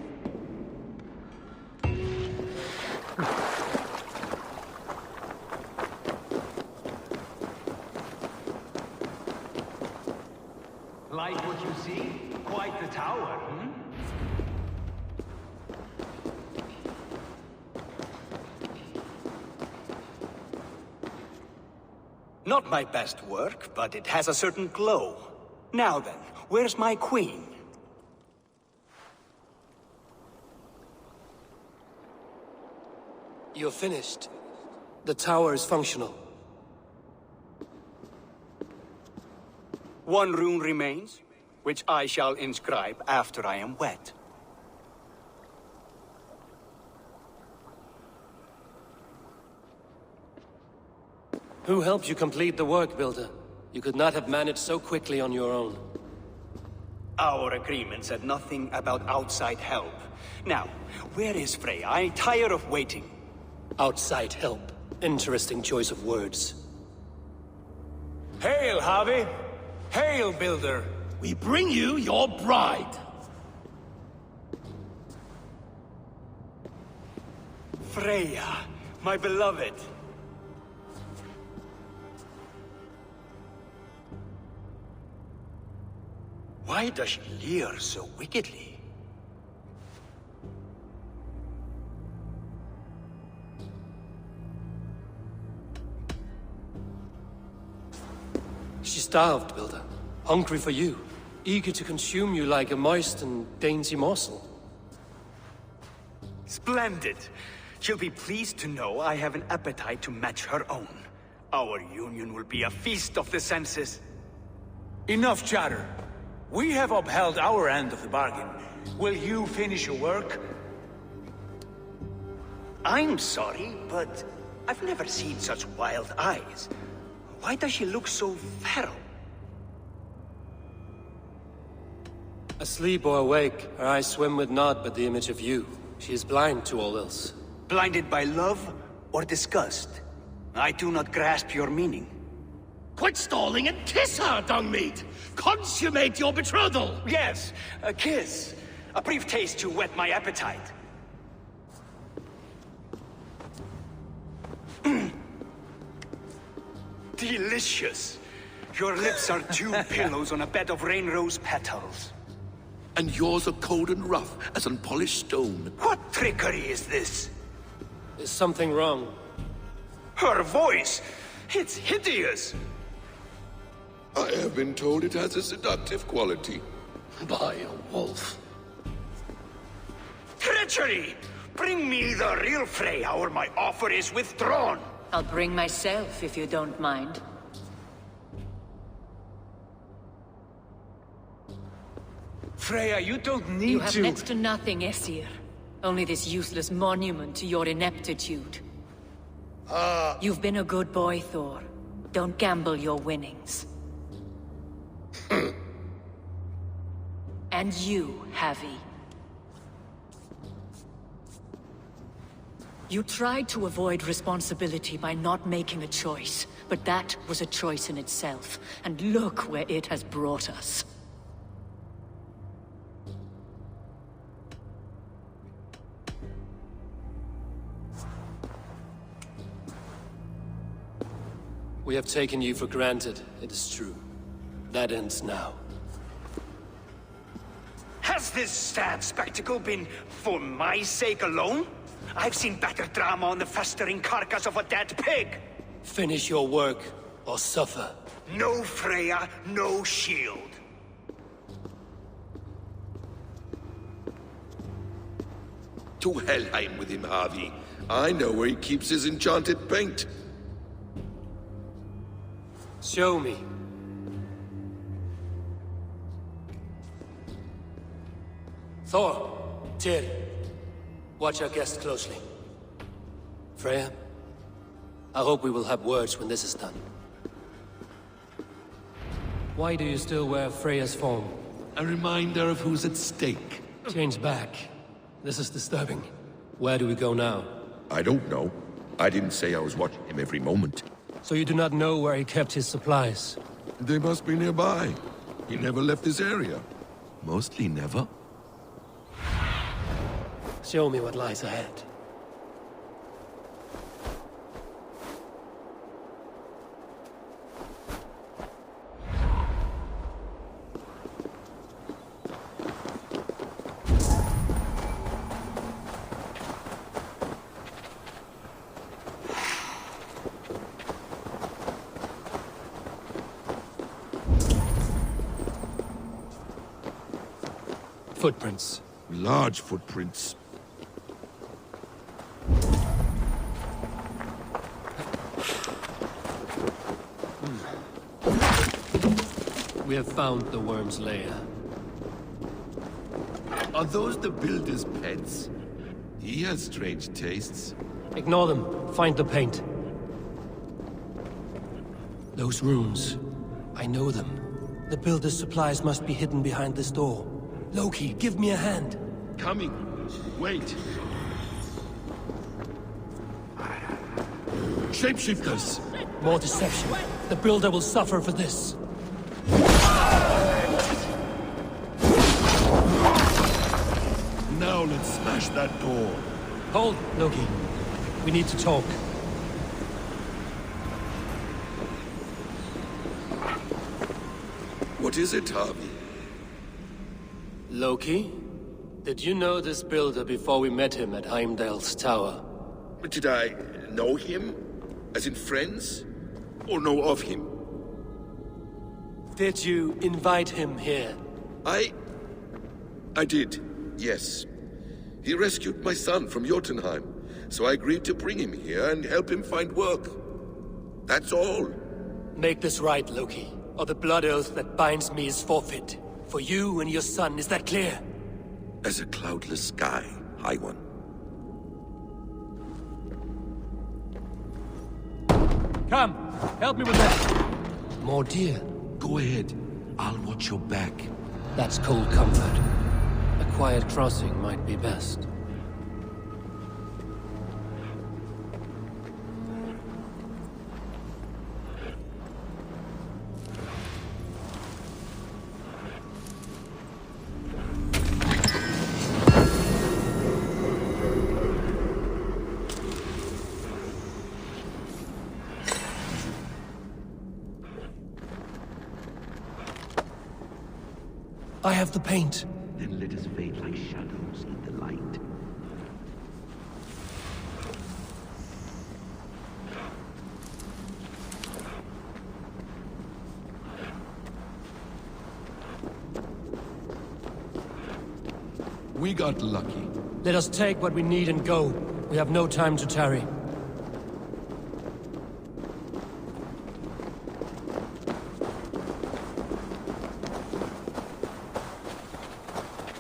Like what you see? Quite the tower, hmm? Not my best work, but it has a certain glow. Now then, where's my queen? You're finished. The tower is functional. One rune remains, which I shall inscribe after I am wet. Who helped you complete the work, Builder? You could not have managed so quickly on your own. Our agreement said nothing about outside help. Now, where is Freya? I'm tired of waiting. Outside help. Interesting choice of words. Hail, Harvey! Hail, Builder! We bring you your bride! Freya, my beloved. Why does she leer so wickedly? She starved, Builder. Hungry for you. Eager to consume you like a moist and dainty morsel. Splendid. She'll be pleased to know I have an appetite to match her own. Our union will be a feast of the senses. Enough chatter. We have upheld our end of the bargain. Will you finish your work? I'm sorry, but I've never seen such wild eyes. Why does she look so feral? Asleep or awake, her eyes swim with naught but the image of you. She is blind to all else. Blinded by love or disgust? I do not grasp your meaning. Quit stalling and kiss her, Dungmeat! Consummate your betrothal! Yes, a kiss. A brief taste to whet my appetite. Delicious. Your lips are two pillows on a bed of rain rose petals. And yours are cold and rough as unpolished stone. What trickery is this? Is something wrong? Her voice! It's hideous! I have been told it has a seductive quality. By a wolf. Treachery! Bring me the real Freya or my offer is withdrawn! I'll bring myself if you don't mind. Freya, you don't need to... You have next to nothing, Aesir. Only this useless monument to your ineptitude. You've been a good boy, Thor. Don't gamble your winnings. And you, Havi. You tried to avoid responsibility by not making a choice, but that was a choice in itself, and look where it has brought us. We have taken you for granted, it is true. That ends now. Has this sad spectacle been for my sake alone? I've seen better drama on the festering carcass of a dead pig! Finish your work, or suffer. No Freya, no shield. To Helheim with him, Harvey. I know where he keeps his enchanted paint. Show me. Thor, Tyr, watch our guest closely. Freya, I hope we will have words when this is done. Why do you still wear Freya's form? A reminder of who's at stake. Change back. This is disturbing. Where do we go now? I don't know. I didn't say I was watching him every moment. So you do not know where he kept his supplies? They must be nearby. He never left this area. Mostly never. Show me what lies ahead. Footprints. Large footprints. We have found the worm's lair. Are those the builder's pets? He has strange tastes. Ignore them. Find the paint. Those runes. I know them. The builder's supplies must be hidden behind this door. Loki, give me a hand. Coming. Wait. Shapeshifters! More deception. The builder will suffer for this. Now let's smash that door. Hold, Loki. We need to talk. What is it, Harvey? Loki? Did you know this builder before we met him at Heimdall's tower? Did I know him? As in friends? Or know of him? Did you invite him here? I did, yes. He rescued my son from Jotunheim, so I agreed to bring him here and help him find work. That's all. Make this right, Loki, or the blood oath that binds me is forfeit. For you and your son, is that clear? As a cloudless sky, High One. Come, help me with that. More deer. Go ahead. I'll watch your back. That's cold comfort. A quiet crossing might be best. I have the paint. Then let us fade like shadows in the light. We got lucky. Let us take what we need and go. We have no time to tarry.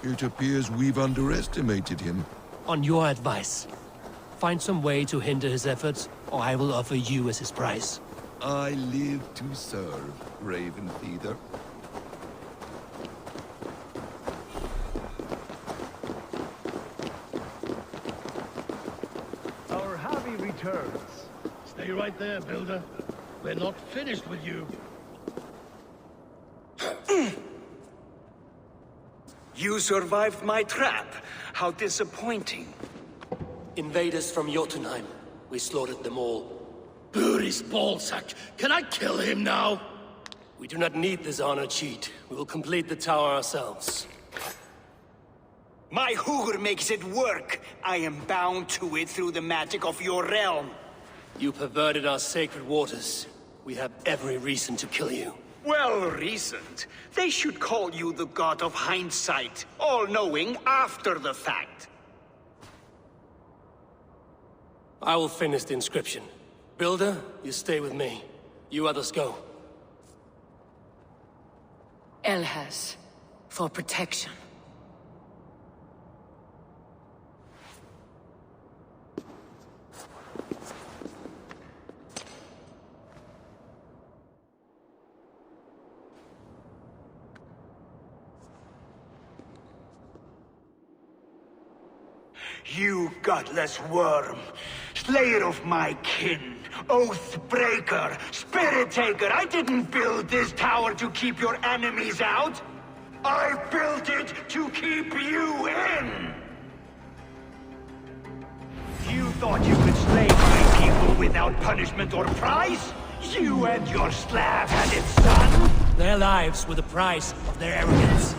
It appears we've underestimated him. On your advice. Find some way to hinder his efforts, or I will offer you as his price. I live to serve, Raven Feather. Our Harvey returns. Stay right there, Builder. We're not finished with you. You survived my trap. How disappointing. Invaders from Jotunheim. We slaughtered them all. Buri's ballsack. Can I kill him now? We do not need this honor cheat. We will complete the tower ourselves. My Hugr makes it work. I am bound to it through the magic of your realm. You perverted our sacred waters. We have every reason to kill you. Well reasoned. They should call you the god of hindsight, all-knowing after the fact. I will finish the inscription. Builder, you stay with me. You others go. Elhas, for protection. You godless worm, slayer of my kin, oath breaker, spirit taker, I didn't build this tower to keep your enemies out. I built it to keep you in! You thought you could slay my people without punishment or prize? You and your slab-handed son? Their lives were the price of their arrogance.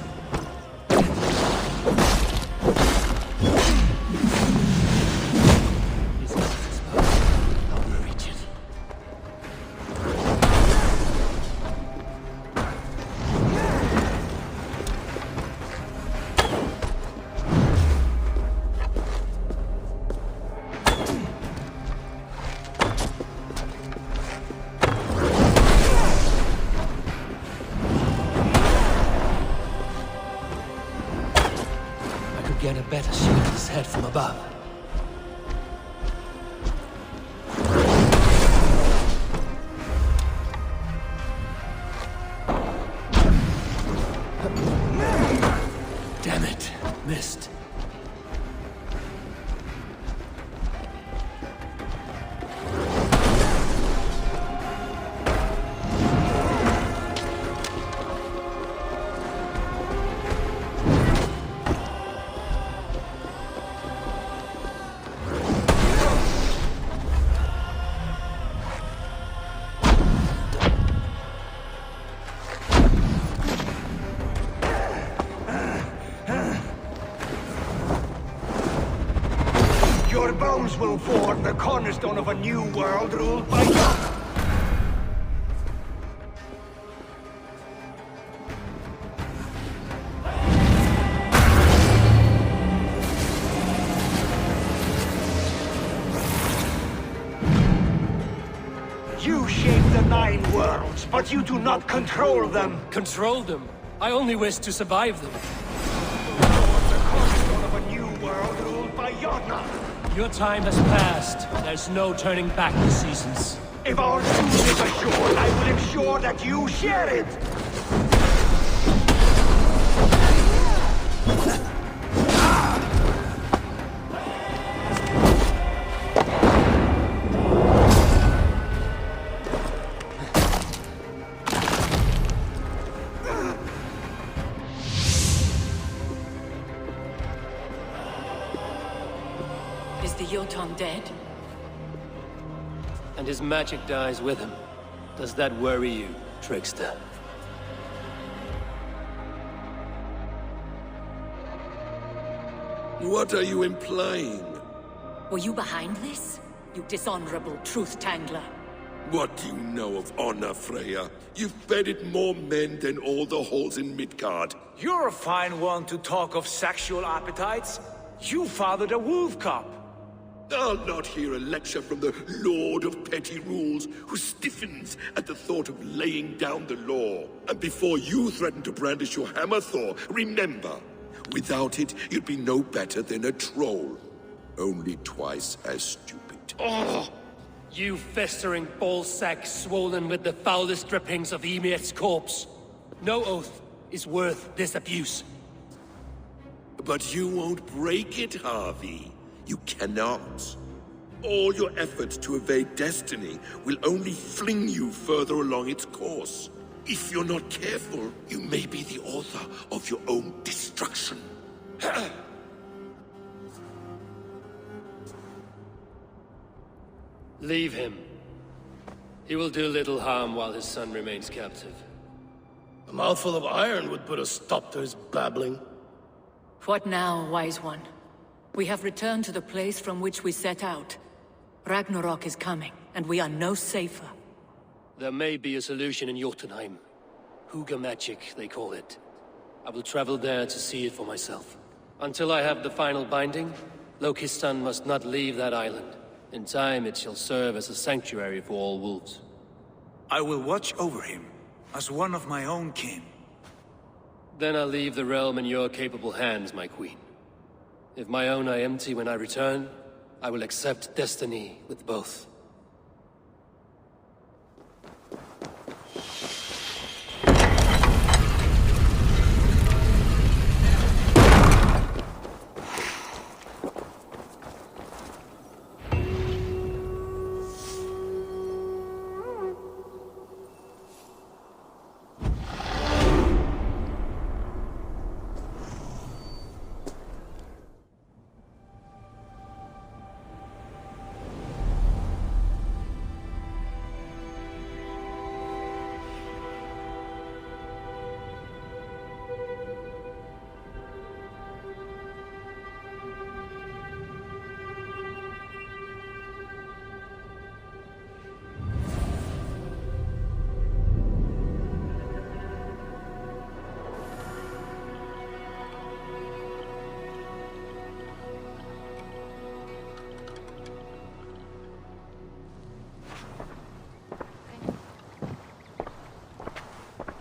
Get a better shot of his head from above. Damn it, missed. Your bones will form the cornerstone of a new world ruled by God. You shape the 9 worlds, but you do not control them. Control them? I only wish to survive them. The cornerstone of a new world ruled by Yodna. Your time has passed. There's no turning back the seasons. If our truth is assured, I will ensure that you share it! Is the Jotun dead? And his magic dies with him. Does that worry you, trickster? What are you implying? Were you behind this? You dishonorable truth-tangler. What do you know of honor, Freya? You've fed more men than all the halls in Midgard. You're a fine one to talk of sexual appetites. You fathered a wolf cub. I'll not hear a lecture from the Lord of Petty Rules, who stiffens at the thought of laying down the law. And before you threaten to brandish your hammer, Thor, remember, without it, you'd be no better than a troll. Only twice as stupid. Oh! You festering ballsack swollen with the foulest drippings of Ymir's corpse. No oath is worth this abuse. But you won't break it, Harvey. You cannot. All your efforts to evade destiny will only fling you further along its course. If you're not careful, you may be the author of your own destruction. Leave him. He will do little harm while his son remains captive. A mouthful of iron would put a stop to his babbling. What now, wise one? We have returned to the place from which we set out. Ragnarok is coming, and we are no safer. There may be a solution in Jotunheim. Hugger magic, they call it. I will travel there to see it for myself. Until I have the final binding, Loki's son must not leave that island. In time, it shall serve as a sanctuary for all wolves. I will watch over him, as one of my own kin. Then I'll leave the realm in your capable hands, my queen. If my own are empty when I return, I will accept destiny with both.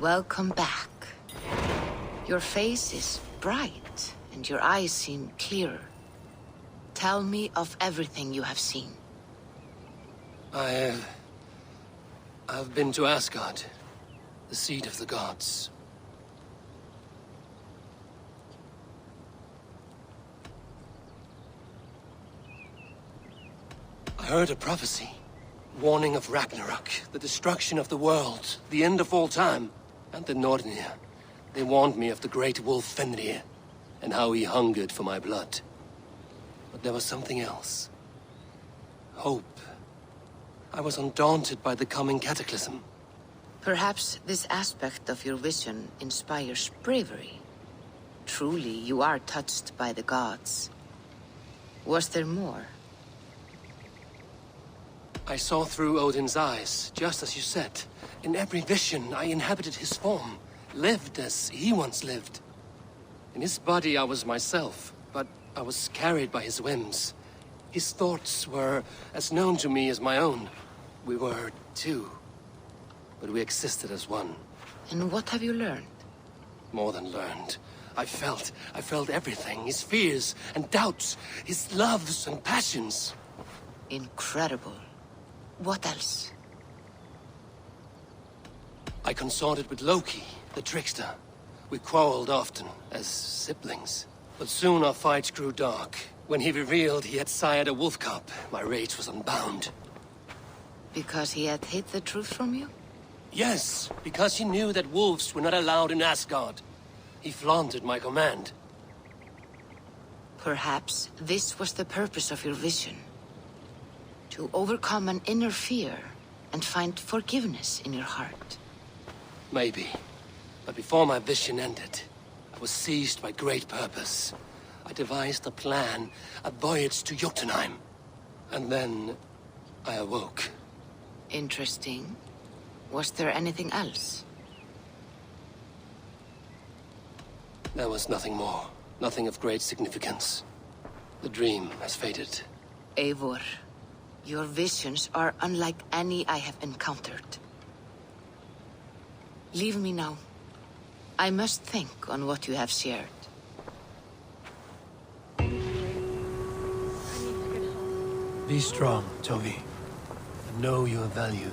Welcome back. Your face is bright, and your eyes seem clearer. Tell me of everything you have seen. I've been to Asgard, the seat of the gods. I heard a prophecy, warning of Ragnarok, the destruction of the world, the end of all time. And the Nornir, they warned me of the great wolf Fenrir, and how he hungered for my blood. But there was something else. Hope. I was undaunted by the coming cataclysm. Perhaps this aspect of your vision inspires bravery. Truly, you are touched by the gods. Was there more? I saw through Odin's eyes, just as you said. In every vision, I inhabited his form, lived as he once lived. In his body, I was myself, but I was carried by his whims. His thoughts were as known to me as my own. We were two, but we existed as one. And what have you learned? More than learned. I felt everything. His fears and doubts, his loves and passions. Incredible. What else? I consorted with Loki, the trickster. We quarreled often, as siblings. But soon our fights grew dark. When he revealed he had sired a wolf cub, my rage was unbound. Because he had hid the truth from you? Yes, because he knew that wolves were not allowed in Asgard. He flaunted my command. Perhaps this was the purpose of your vision. To overcome an inner fear and find forgiveness in your heart. Maybe. But before my vision ended, I was seized by great purpose. I devised a plan, a voyage to Jotunheim. And then I awoke. Interesting. Was there anything else? There was nothing more. Nothing of great significance. The dream has faded. Eivor, your visions are unlike any I have encountered. Leave me now. I must think on what you have shared. Be strong, Tovi. And know you are valued.